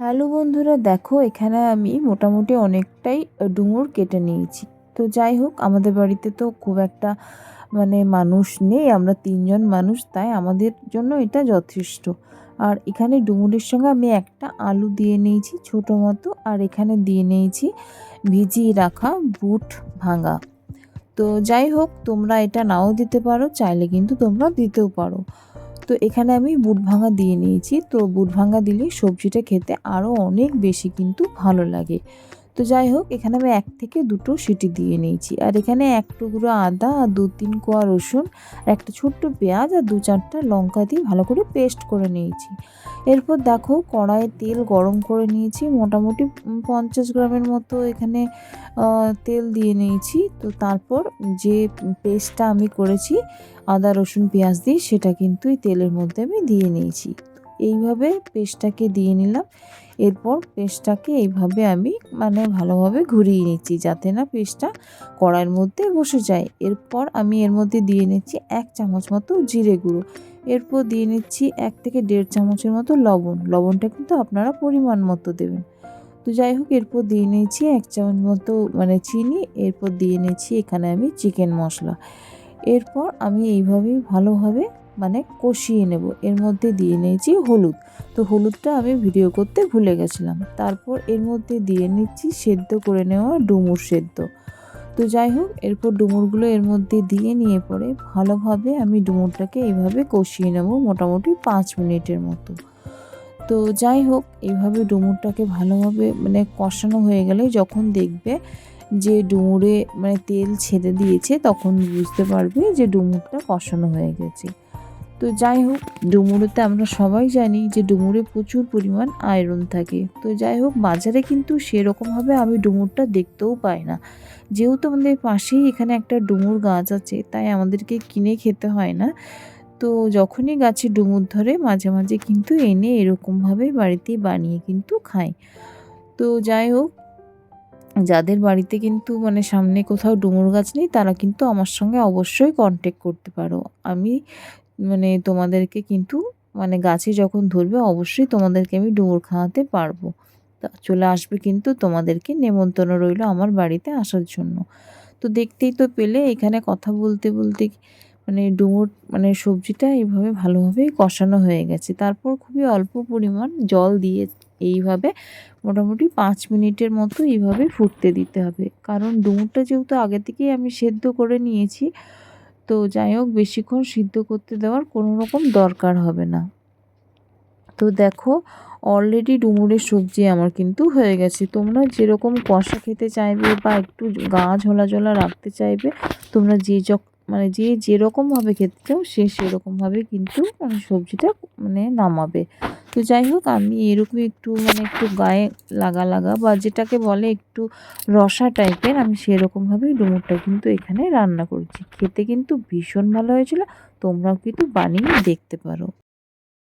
Hello বন্ধুরা, দেখো এখানে আমি মোটামুটি অনেকটাই ডুমুর কেটে নিয়েছি। তো যাই হোক, আমাদের বাড়িতে তো খুব একটা মানুষ নেই, আমরা 3 জন মানুষ, তাই আমাদের জন্য এটা যথেষ্ট। আর এখানে ডুমুরের সঙ্গে আমি একটা আলু দিয়ে নিয়েছি ছোটো মতো, আর এখানে দিয়ে নিয়েছি ভিজিয়ে রাখা বুট ভাঙা। তো যাই হোক, তোমরা এটা নাও দিতে পারো, চাইলে কিন্তু তোমরা দিতেও পারো। তো এখানে আমি বুট ভাঙা দিয়ে নিয়েছি। তো বুট ভাঙা দিলে সবজিটা খেতে আরও অনেক বেশি কিন্তু ভালো লাগে। তো যাই হোক, এখানে আমি 1 থেকে 2টো সিটি দিয়ে নিয়েছি। আর এখানে 1 টুকরো আদা আর 2-3 কোয়া রসুন আর একটা ছোট্ট পেঁয়াজ আর 2-4টা লঙ্কা দিয়ে ভালো করে পেস্ট করে নিয়েছি। এরপর দেখো, কড়াইয়ে তেল গরম করে নিয়েছি, মোটামুটি 50 গ্রামের মতো এখানে তেল দিয়ে নিয়েছি। তো তারপর যে পেস্টটা আমি করেছি আদা রসুন পেঁয়াজ দিয়ে, সেটা কিন্তু এই তেলের মধ্যে আমি দিয়ে নিয়েছি। এইভাবে পেস্টটাকে দিয়ে নিলাম। এরপর পেস্টটাকে এইভাবে আমি ভালোভাবে ঘুরিয়ে নিচ্ছি, যাতে না পেস্টটা কড়াইয়ের মধ্যে বসে যায়। এরপর আমি এর মধ্যে দিয়ে নিচ্ছি 1 চামচ মতো জিরে গুঁড়ো। এরপর দিয়ে নিচ্ছি 1 থেকে 1.5 চামচের মতো লবণ। লবণটা কিন্তু আপনারা পরিমাণ মতো দেবেন। তো যাই হোক, এরপর দিয়ে নিয়েছি 1 চামচ মতো চিনি। এরপর দিয়ে নিচ্ছি এখানে আমি চিকেন মশলা। এরপর আমি এইভাবেই ভালোভাবে কষিয়ে নেব। এর মধ্যে দিয়ে নিয়েছি হলুদ। তো হলুদটা আমি ভিডিও করতে ভুলে গেছিলাম। তারপর এর মধ্যে দিয়ে নিচ্ছি সেদ্ধ করে নেওয়া ডুমুর সেদ্ধ। তো যাই হোক, এরপর ডুমুরগুলো এর মধ্যে দিয়ে নিয়ে পরে ভালোভাবে আমি ডুমুরটাকে এইভাবে কষিয়ে নেব মোটামুটি 5 মিনিটের মতো। তো যাই হোক, এইভাবে ডুমুরটাকে ভালোভাবে কষানো হয়ে গেলে যখন দেখবে যে ডুমুরে তেল ছেড়ে দিয়েছে, তখন বুঝতে পারবে যে ডুমুরটা কষানো হয়ে গেছে। তো যাই হোক, ডুমুরেতে আমরা সবাই জানি যে ডুমুরে প্রচুর পরিমাণ আয়রন থাকে। তো যাই হোক, বাজারে কিন্তু সেরকমভাবে আমি ডুমুরটা দেখতেও পাই না। যেহেতু আমাদের পাশেই এখানে একটা ডুমুর গাছ আছে, তাই আমাদেরকে কিনে খেতে হয় না। তো যখনই গাছে ডুমুর ধরে মাঝে মাঝে কিন্তু এনে এরকমভাবে বাড়িতেই বানিয়ে কিন্তু খাই। তো যাই হোক, যাদের বাড়িতে কিন্তু সামনে কোথাও ডুমুর গাছ নেই, তারা কিন্তু আমার সঙ্গে অবশ্যই কন্ট্যাক্ট করতে পারো। আমি তোমাদেরকে কিন্তু গাছে যখন ধরবে অবশ্যই তোমাদেরকে আমি ডুমুর খাওয়াতে পারবো। তা চলে আসবে, কিন্তু তোমাদেরকে নেমন্তন্ন রইলো আমার বাড়িতে আসার জন্য। তো দেখতেই তো পেলে, এখানে কথা বলতে বলতে ডুমুর সবজিটা এইভাবে ভালোভাবেই কষানো হয়ে গেছে। তারপর খুবই অল্প পরিমাণ জল দিয়ে এইভাবে মোটামুটি 5 মিনিটের মতো এইভাবে ফুটতে দিতে হবে। কারণ ডুমুরটা যেহেতু আগে থেকেই আমি সেদ্ধ করে নিয়েছি, তো যাই হোক, বেশিক্ষণ সিদ্ধ করতে দেওয়ার কোনো রকম দরকার হবে না। তো দেখো, অলরেডি ডুমুরের সবজি আমার কিন্তু হয়ে গেছে। তোমরা যেরকম কষা খেতে চাইবে বা একটু গা ঝোলা ঝোলা রাখতে চাইবে, তোমরা যে যেরকমভাবে খেতে চাও সে সেরকমভাবে কিন্তু সবজিটা নামাবে। তো যাই হোক, আমি এরকম একটু একটু গায়ে লাগা লাগা বা যেটাকে বলে একটু রসা টাইপের, আমি সেরকমভাবেই ডুমুরটা কিন্তু এখানে রান্না করেছি। খেতে কিন্তু ভীষণ ভালো হয়েছিল। তোমরাও কিন্তু বানিয়ে দেখতে পারো।